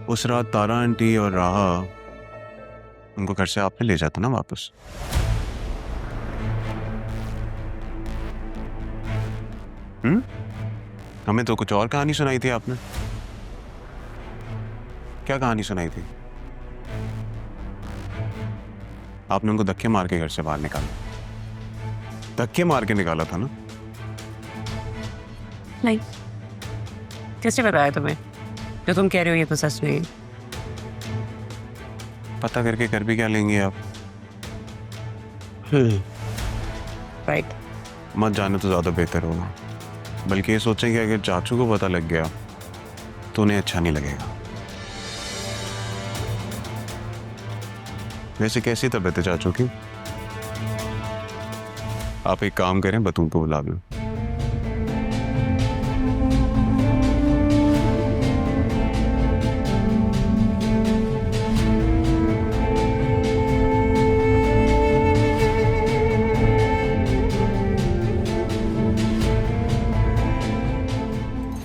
उस रात तारा आंटी और राहा उनको घर से आपने ले जाता ना वापस। हमें तो कुछ और कहानी सुनाई थी आपने। क्या कहानी सुनाई थी? आपने उनको धक्के मार के घर से बाहर निकाला। धक्के मार के निकाला था ना? नहीं, किसने बताया तुम्हें? जो तुम कह रहे हो ये तो सच नहीं। पता करके कर भी क्या लेंगे आप? राइट। मत जाने तो ज्यादा बेहतर होगा। बल्कि ये सोचें कि अगर चाचू को पता लग गया तो उन्हें अच्छा नहीं लगेगा। वैसे कैसी तबीयत है चाचू की? आप एक काम करें, बतून को बुला लो।